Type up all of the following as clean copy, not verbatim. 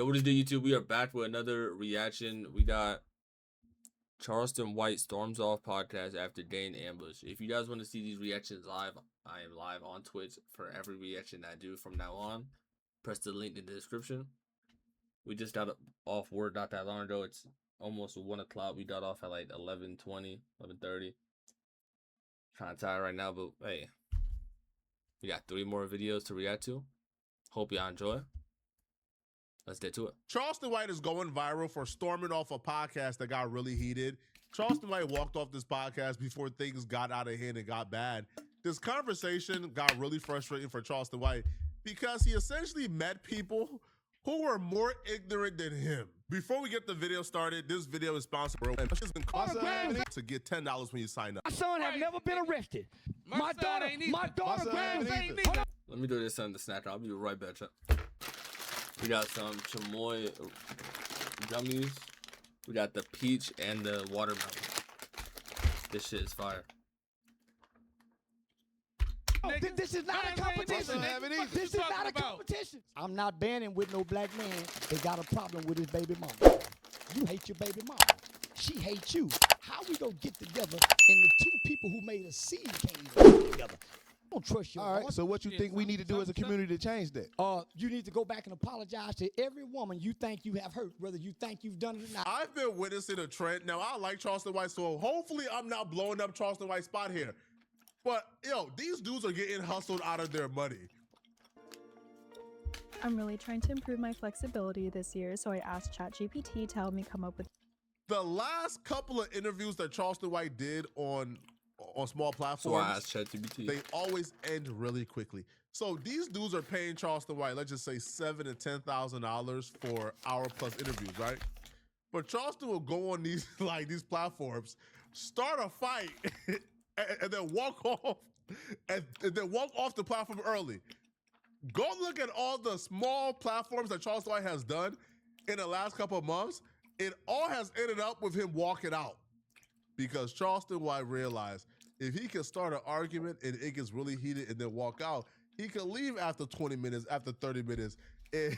Yo, what is the YouTube? We are back with another reaction. We got Charleston White storms off podcast after day in ambush. If you guys want to see these reactions live, I am live on Twitch for every reaction I do from now on. Press the link in the description. We just got off work not that long ago. It's almost 1 o'clock. We got off at like 11:20, 11:30. Kind of tired right now, but hey, we got 3 more videos to react to. Hope y'all enjoy. Let's get to it. Charleston White is going viral for storming off a podcast that got really heated. Charleston White walked off this podcast before things got out of hand and got bad. This conversation got really frustrating for Charleston White because he essentially met people who were more ignorant than him. Before we get the video started, this video is sponsored to get $10 when you sign up. My son have never been arrested. My daughter ain't. Let me do this on the snack. I'll be right back. We got some chamoy gummies. We got the peach and the watermelon. This shit is fire. Oh, this is not a competition. This is not a competition. I'm not banning with no black man that got a problem with his baby mama. You hate your baby mama. She hates you. How we gonna get together and the two people who made a seed can't even get together? I don't trust you. All right, so what you think we need to do as a community to change that? You need to go back and apologize to every woman you think you have hurt, whether you think you've done it or not. I've been witnessing a trend. Now, I like Charleston White, so hopefully I'm not blowing up Charleston White's spot here. But, yo, these dudes are getting hustled out of their money. I'm really trying to improve my flexibility this year, so I asked ChatGPT to help me come up with. The last couple of interviews that Charleston White did on small platforms, So I asked ChatGPT. They always end really quickly. So these dudes are paying Charleston White, let's just say $7,000 to $10,000 for hour-plus interviews, right? But Charleston will go on these these platforms, start a fight, and then walk off, and then walk off the platform early. Go look at all the small platforms that Charleston White has done in the last couple of months. It all has ended up with him walking out because Charleston White realized if he can start an argument and it gets really heated and then walk out, he can leave after 20 minutes, after 30 minutes, and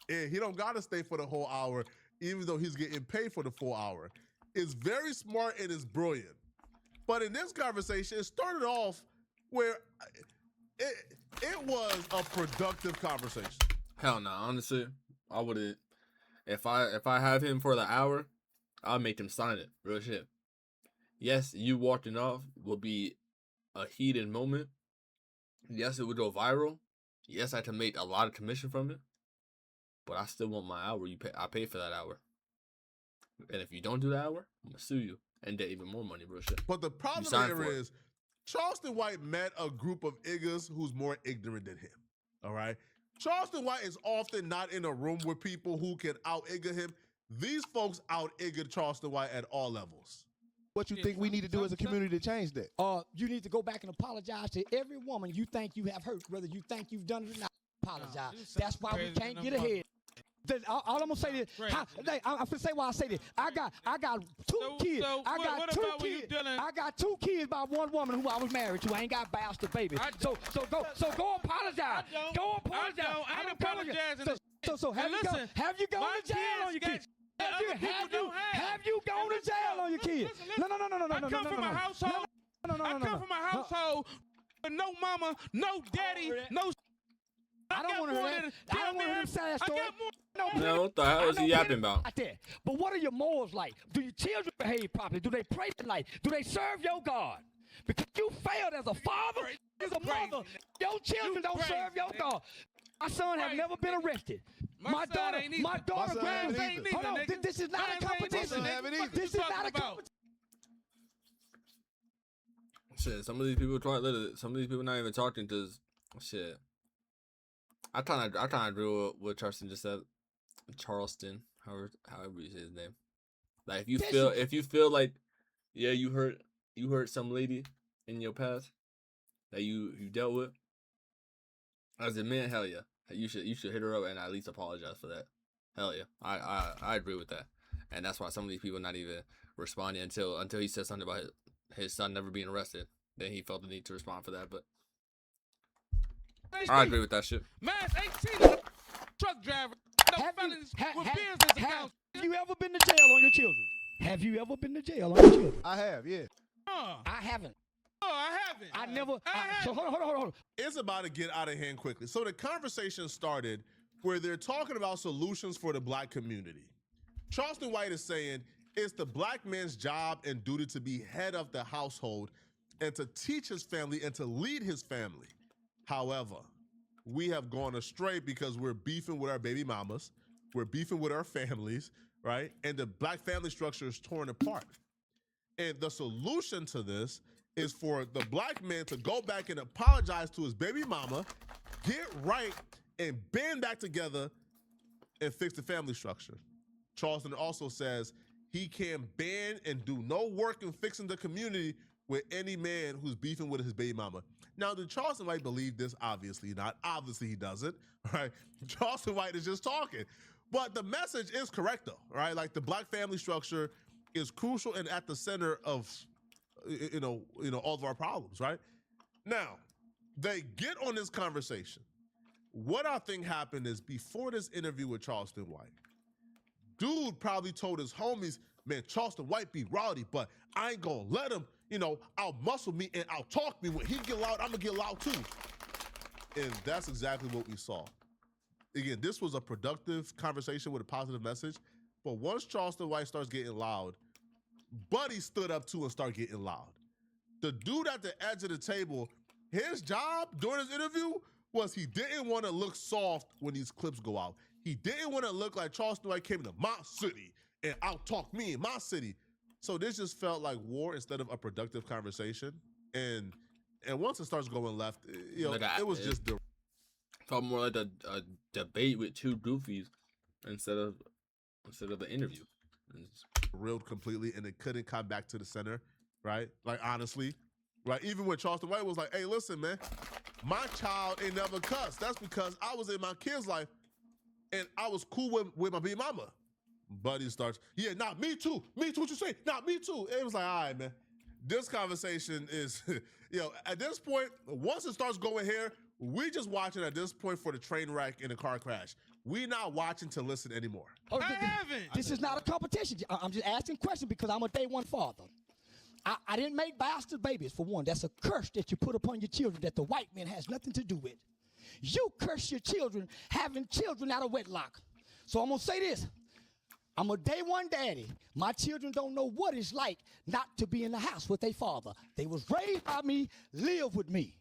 he don't got to stay for the whole hour, even though he's getting paid for the full hour. It's very smart and it's brilliant. But in this conversation, it started off where it was a productive conversation. Hell no, honestly, I wouldn't. If I have him for the hour, I'll make him sign it. Real shit. Yes, you walking off will be a heated moment. Yes, it would go viral. Yes, I can make a lot of commission from it. But I still want my hour. I pay for that hour. And if you don't do the hour, I'm gonna sue you and get even more money, bro. Shit. But the problem here is Charleston White met a group of niggas who's more ignorant than him. All right. Charleston White is often not in a room with people who can out-igger him. These folks out-igger Charleston White at all levels. What you think we need to do as a community to change that? You need to go back and apologize to every woman you think you have hurt, whether you think you've done it or not. Apologize. That's why we can't get ahead. All I'm gonna say is, I'm gonna say why I say this. I got 2 kids. I got 2 kids by one woman who I was married to. I ain't got bastard baby. So go apologize. Go apologize. I don't apologize. So have you gone to jail on your kids? Have you gone to jail on your kids? No. I come from a household. I come from a household with no mama, no daddy, no. I don't want to hear that. I don't want to hear them say that story. No, what the hell is he yapping about? But what are your morals like? Do your children behave properly? Do they pray tonight? Do they serve your God? Because you failed as a father, as a mother. Your children don't serve your God. My son have never been arrested. My daughter ain't. Hold on, this is not a competition. This is not a competition. Shit, some of these people not even talking because shit. I kind of agree with what Charleston just said. Charleston, however you say his name. Like if you feel like, yeah, you hurt some lady in your past that you dealt with. As a man, hell yeah, you should hit her up and at least apologize for that. Hell yeah, I agree with that, and that's why some of these people not even responding until he said something about his son never being arrested. Then he felt the need to respond for that, but. I agree with that shit. Man's 18 is a truck driver. felonies with business accounts. Have you ever been to jail on your children? Have you ever been to jail on your children? I have, yeah. I haven't. Oh, I haven't. I never. So hold on. It's about to get out of hand quickly. So the conversation started where they're talking about solutions for the black community. Charleston White is saying it's the black man's job and duty to be head of the household and to teach his family and to lead his family. However, we have gone astray because we're beefing with our baby mamas, we're beefing with our families, right? And the black family structure is torn apart. And the solution to this is for the black man to go back and apologize to his baby mama, get right, and band back together and fix the family structure. Charleston also says he can ban and do no work in fixing the community with any man who's beefing with his baby mama. Now, did Charleston White believe this? Obviously not. Obviously he doesn't, right? Charleston White is just talking. But the message is correct though, right? Like the black family structure is crucial and at the center of all of our problems, right? Now, they get on this conversation. What I think happened is before this interview with Charleston White, dude probably told his homies, man, Charleston White be rowdy, but I ain't gonna let him, out muscle me and out talk me. When he get loud, I'm gonna get loud too. And that's exactly what we saw. Again, this was a productive conversation with a positive message, but once Charleston White starts getting loud, Buddy stood up too and started getting loud. The dude at the edge of the table, his job during his interview was he didn't want to look soft when these clips go out. He didn't want to look like Charleston White came to my city and out-talked me in my city. So this just felt like war instead of a productive conversation. And once it starts going left, it was just the felt more like a debate with two goofies instead of the interview. Reeled completely, and it couldn't come back to the center, right? Like, honestly, right? Even when Charleston White was like, hey, listen, man, my child ain't never cussed. That's because I was in my kid's life, and I was cool with my baby mama. Buddy starts, yeah, nah, me too. Me too, what you say? Nah, me too. It was like, all right, man. This conversation is, at this point, once it starts going here, we just watching at this point for the train wreck in a car crash. We not watching to listen anymore. I haven't. This is not a competition. I'm just asking questions because I'm a day one father. I didn't make bastard babies, for one. That's a curse that you put upon your children that the white man has nothing to do with. You curse your children having children out of wedlock. So I'm going to say this. I'm a day one daddy. My children don't know what it's like not to be in the house with their father. They was raised by me, live with me.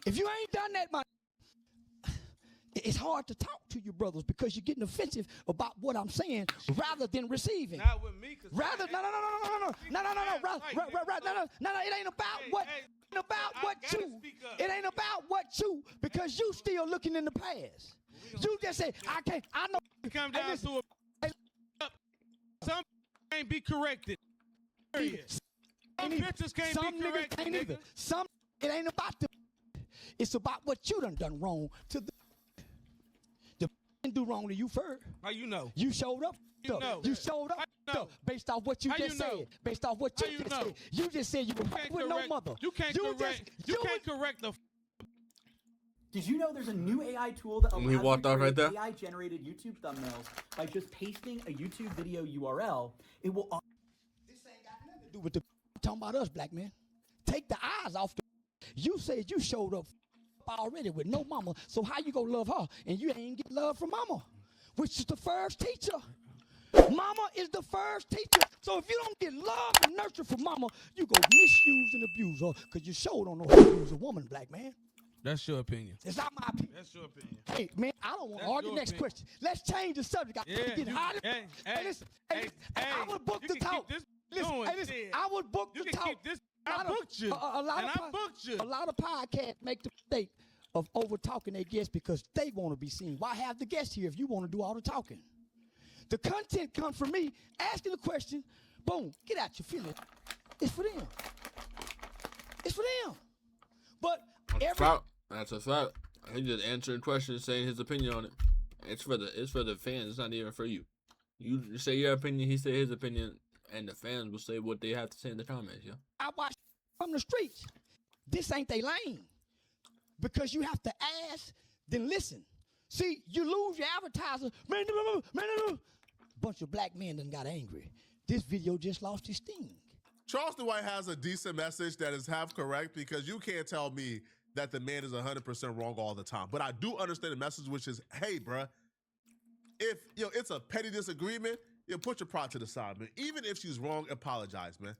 If you ain't done that, it's hard to talk to you brothers because you're getting offensive about what I'm saying rather than receiving. Not with me, cause no. It ain't about what. It ain't about what you, because you still looking in the past. You just say I can't. I know. Come down to some can't be corrected. Some bitches can't be corrected. Nigga. Some it ain't about the. It's about what you done wrong to the didn't do wrong to you first. How you know? You showed up. You showed up based off what you just said. Based off what you just said. You just said you were with no mother. You can't correct the. Did you know there's a new AI tool that allows you to create AI-generated YouTube thumbnails by just pasting a YouTube video URL? It will. This ain't got nothing to do with the talking about us, black man. Take the eyes off the. You said you showed up already with no mama, so how you gonna love her and you ain't get love from mama, which is the first teacher. Mama is the first teacher. So if you don't get love and nurture from mama, you go misuse and abuse her because you sure don't know how to use a woman, black man. That's your opinion. It's not my opinion. That's your opinion. Hey, man, I don't want to argue. Next question. Let's change the subject. I would book the talk. I would book the talk. I booked you. A lot of podcasts make the mistake of over talking their guests because they want to be seen. Why have the guests here if you want to do all the talking? The content comes from me asking the question. Boom, get out your feelings. It's for them. It's for them. But that's a fact. He just answering questions, saying his opinion on it. It's for the fans. It's not even for you. You say your opinion. He say his opinion. And the fans will say what they have to say in the comments, yeah. I watch from the streets. This ain't their lane. Because you have to ask, then listen. See, you lose your advertiser. Bunch of black men done got angry. This video just lost its sting. Charleston White has a decent message that is half correct because you can't tell me that the man is 100% wrong all the time. But I do understand the message, which is, hey, bruh, if it's a petty disagreement, put your pride to the side, man. Even if she's wrong, apologize, man.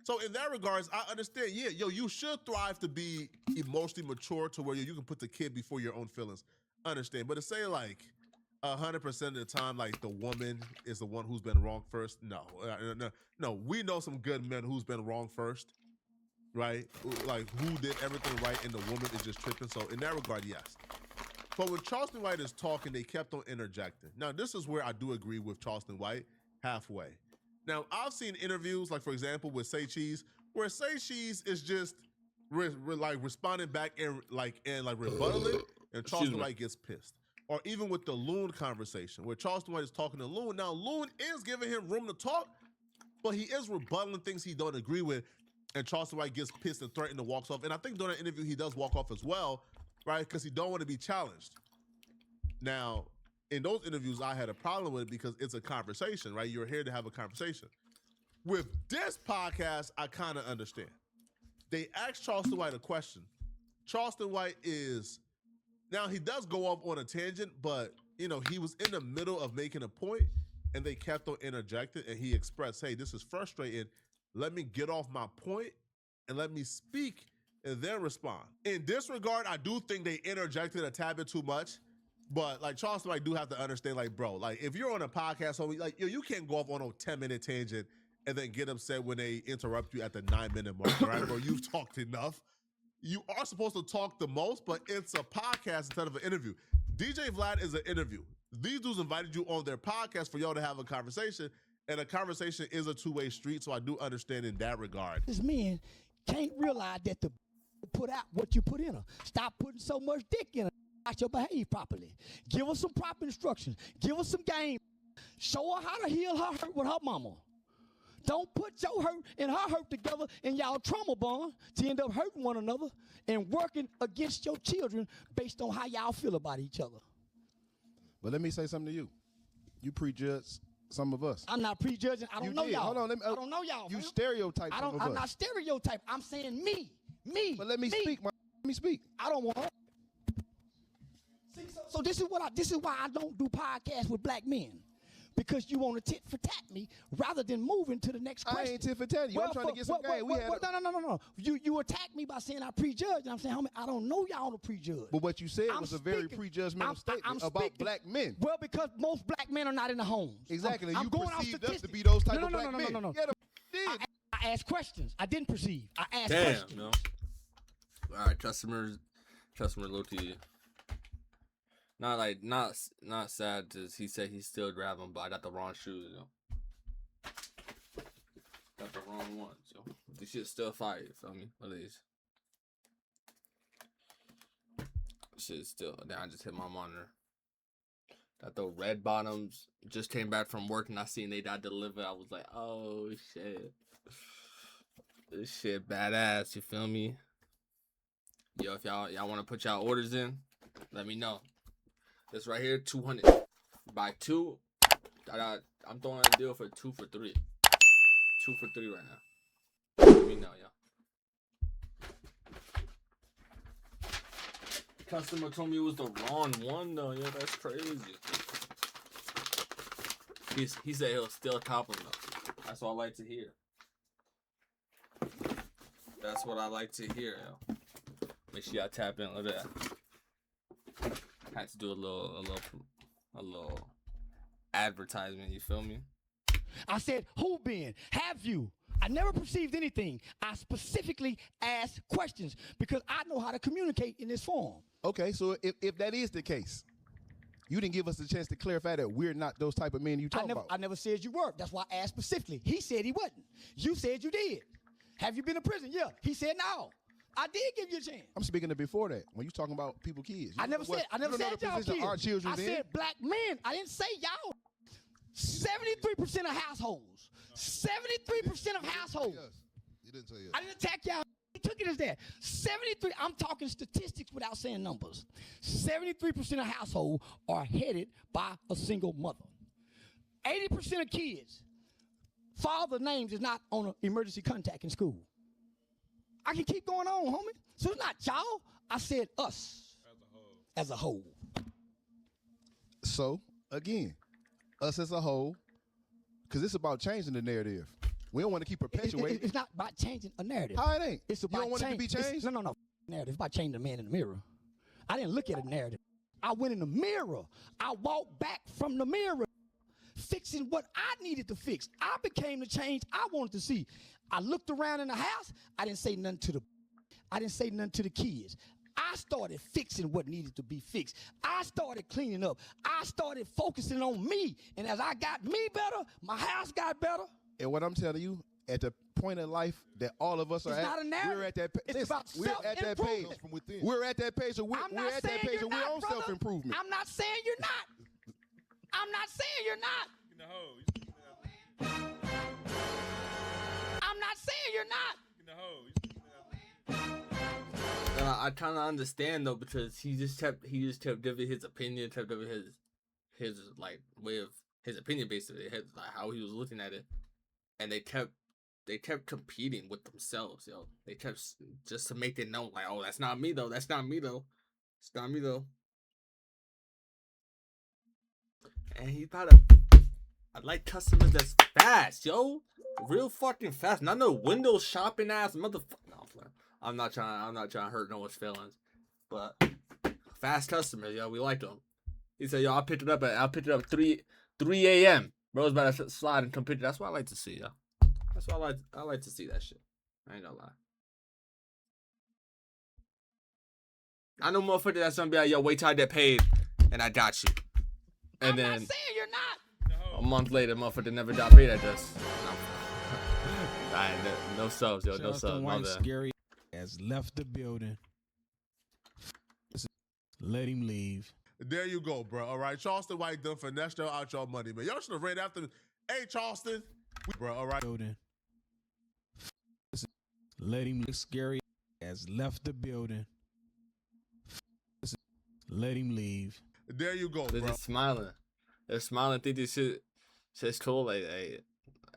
So in that regards, I understand, you should thrive to be emotionally mature to where you can put the kid before your own feelings. Understand. But to say like 100% of the time, like the woman is the one who's been wrong first, no. We know some good men who's been wrong first, right? Like who did everything right and the woman is just tripping. So in that regard, yes. But when Charleston White is talking, they kept on interjecting. Now, this is where I do agree with Charleston White halfway. Now, I've seen interviews, like for example, with Say Cheese, where Say Cheese is just responding back and rebuttaling, and Charleston White gets pissed. Or even with the Loon conversation, where Charleston White is talking to Loon. Now, Loon is giving him room to talk, but he is rebutting things he don't agree with, and Charleston White gets pissed and threatened to walk off. And I think during that interview, he does walk off as well, right? Because he don't want to be challenged. Now, in those interviews, I had a problem with it because it's a conversation, right? You're here to have a conversation. With this podcast, I kind of understand. They asked Charleston White a question. Charleston White now he does go off on a tangent, but he was in the middle of making a point and they kept on interjecting and he expressed, hey, this is frustrating. Let me get off my point and let me speak and then respond. In this regard, I do think they interjected a tad bit too much. But like Charleston, I do have to understand, like, bro, like if you're on a podcast, homie, like you can't go off on a 10-minute tangent and then get upset when they interrupt you at the 9-minute mark, right? Bro, you've talked enough. You are supposed to talk the most, but it's a podcast instead of an interview. DJ Vlad is an interview. These dudes invited you on their podcast for y'all to have a conversation, and a conversation is a two-way street, so I do understand in that regard. This man can't realize that to put out what you put in her. Stop putting so much dick in her. Watch her behave properly. Give her some proper instructions. Give her some game. Show her how to heal her hurt with her mama. Don't put your hurt and her hurt together and y'all trauma bond to end up hurting one another and working against your children based on how y'all feel about each other. But let me say something to you. You prejudge some of us. I'm not prejudging. I don't know y'all. Hold on. I don't know y'all. You stereotype some of us. I'm not stereotype. I'm saying me. But let me speak. Let me speak. I don't want to. So this is why I don't do podcasts with black men. Because you want to tit for tat me rather than moving to the next question. I ain't tit for tat you. I'm trying to get some game. No. You attack me by saying I prejudge, and I'm saying, homie, I don't know y'all to prejudge. But what you said was a very prejudgmental statement about black men. Well, because most black men are not in the homes. Exactly. I'm you going perceived off us to be those type of black men. No. Yeah, I asked questions. I didn't perceive. I asked questions. No. All right, customer loyalty. Not sad because he said he's still grabbing, but I got the wrong shoes, Got the wrong ones, This shit's still fire, you feel me? What are these? Shit's still. Then I just hit my monitor. Got the red bottoms. Just came back from work and I seen they got delivered. I was like, oh shit. This shit badass, you feel me? Yo, if y'all want to put y'all orders in, let me know. This right here, 200. Buy two. I'm throwing a deal for 2 for 3. 2 for 3 right now. Let me know, Customer told me it was the wrong one though. Yeah, that's crazy. He said he'll still cop them though. That's what I like to hear. That's what I like to hear, Make sure y'all tap in. Look at that. Had to do a little advertisement, you feel me? I said, who been? Have you? I never perceived anything. I specifically asked questions because I know how to communicate in this form. Okay, so if that is the case, you didn't give us a chance to clarify that we're not those type of men you talk about. I never said you were. That's why I asked specifically. He said he wasn't. You said you did. Have you been in prison? Yeah. He said no. I did give you a chance. I'm speaking of before that. When you talking about people, kids. I never said y'all kids. Our children I said black men. I didn't say y'all. 73% of households. 73% of households. Yes. You didn't say yes. I didn't attack y'all. He took look at this there. 73, I'm talking statistics without saying numbers. 73% of households are headed by a single mother. 80% of kids, father names is not on an emergency contact in school. I can keep going on, homie. So it's not y'all. I said us as a whole. So, again, us as a whole, because it's about changing the narrative. We don't want to keep perpetuating. It's not about changing a narrative. How it ain't? It's about you don't want it to be changed? No. Narrative. It's about changing the man in the mirror. I didn't look at a narrative. I went in the mirror. I walked back from the mirror, fixing what I needed to fix. I became the change I wanted to see. I looked around in the house. I didn't say nothing to the kids. I started fixing what needed to be fixed. I started cleaning up. I started focusing on me. And as I got me better, my house got better. And what I'm telling you, at the point in life that all of us are It's not a narrative. we're at that page. It's about we're at that page. self-improvement. From within. We're at that page. So we're I'm not at that saying page you're of we're not, on brother. self-improvement. I'm not saying you're not. I'm not saying you're not. I'm not saying you're not. And I kind of understand though, because he just kept giving his opinion, kept giving his like way of his opinion basically, his, like how he was looking at it, and they kept competing with themselves, yo. They kept just to make it known like, oh, that's not me though, that's not me though, it's not me though. And he thought I like customers that's fast, yo, real fucking fast, not no window shopping ass motherfucker. No, I'm not trying to hurt no one's feelings, but fast customers, yo, we like them. He said, yo, I'll pick it up at 3 a.m. Bro's about to slide and come pick it. That's what I like to see, yo. That's what I like to see that shit. I ain't gonna lie. I know motherfucker that's gonna be like, yo, wait till I get paid, and I got you. And I'm then not saying you're not. a month later, motherfucker never got paid at us. No subs, yo, no subs. White Scary has left the building. Let him leave. There you go, bro. All right, Charleston White done finessed y'all out y'all money, man. Y'all should have ran after me. Hey, Charleston, bro. All right. Building. Let him leave. Scary has left the building. Let him leave. There you go, They're bro. just smiling. They're smiling, think this shit's cool. Like,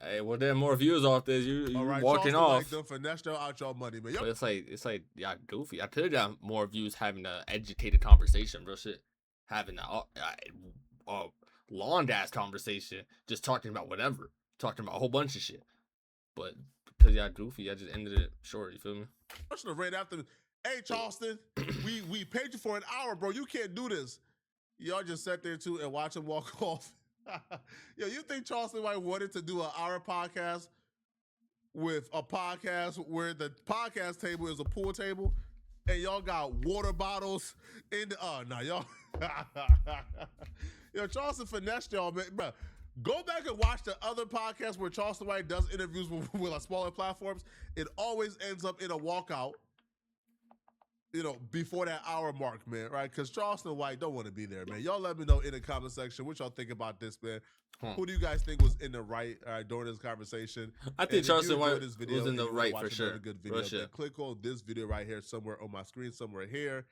hey, well, there are more views off this. You All right, walking Charleston off. White done finessed y'all out y'all money, man. But it's like, yeah, goofy. I could have got more views having an educated conversation, bro. Shit, having a long ass conversation, just talking about whatever, talking about a whole bunch of shit. But because y'all goofy, I just ended it short. You feel me? I should have ran after me. Hey, Charleston, we paid you for an hour, bro. You can't do this. Y'all just sat there too and watch him walk off. Yo, you think Charleston White wanted to do an hour podcast with a podcast where the podcast table is a pool table and y'all got water bottles in the y'all yo, Charleston finessed y'all, man. Bro, go back and watch the other podcasts where Charleston White does interviews with smaller platforms. It always ends up in a walkout, you know, before that hour mark, man, right? Because Charleston White don't want to be there, man. Y'all let me know in the comment section what y'all think about this, man. Who do you guys think was in the right during this conversation? I think Charleston White this video, was in the right for sure. Good video, then click on this video right here, somewhere on my screen, somewhere here,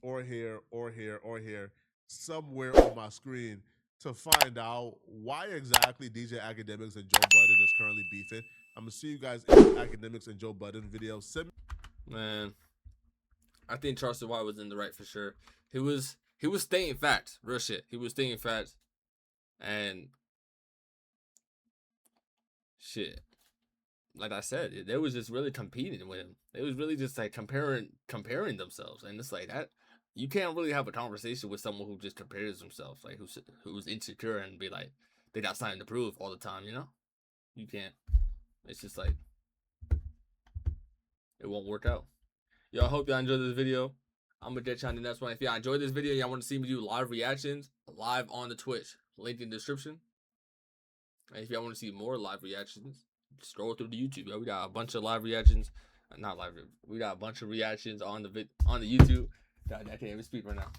or here, or here, or here, somewhere on my screen to find out why exactly DJ Academics and Joe Budden is currently beefing. I'm gonna see you guys in the Academics and Joe Budden video. Man, I think Charleston White was in the right for sure. He was stating facts, real shit. He was stating facts, and shit. Like I said, they was just really competing with him. They was really just like comparing themselves, and it's like that. You can't really have a conversation with someone who just compares themselves, like who's insecure and be like they got something to prove all the time. You know, you can't. It's just like it won't work out. Yo, I hope y'all enjoyed this video. I'm gonna get y'all in the next one. If y'all enjoyed this video, y'all want to see me do live reactions, live on the Twitch, link in the description. And if y'all want to see more live reactions, scroll through the YouTube. Yo, we got a bunch of live reactions. Not live. We got a bunch of reactions on the YouTube. God, I can't even speak right now.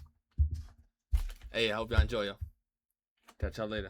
Hey, I hope y'all enjoy, yo. Catch y'all later.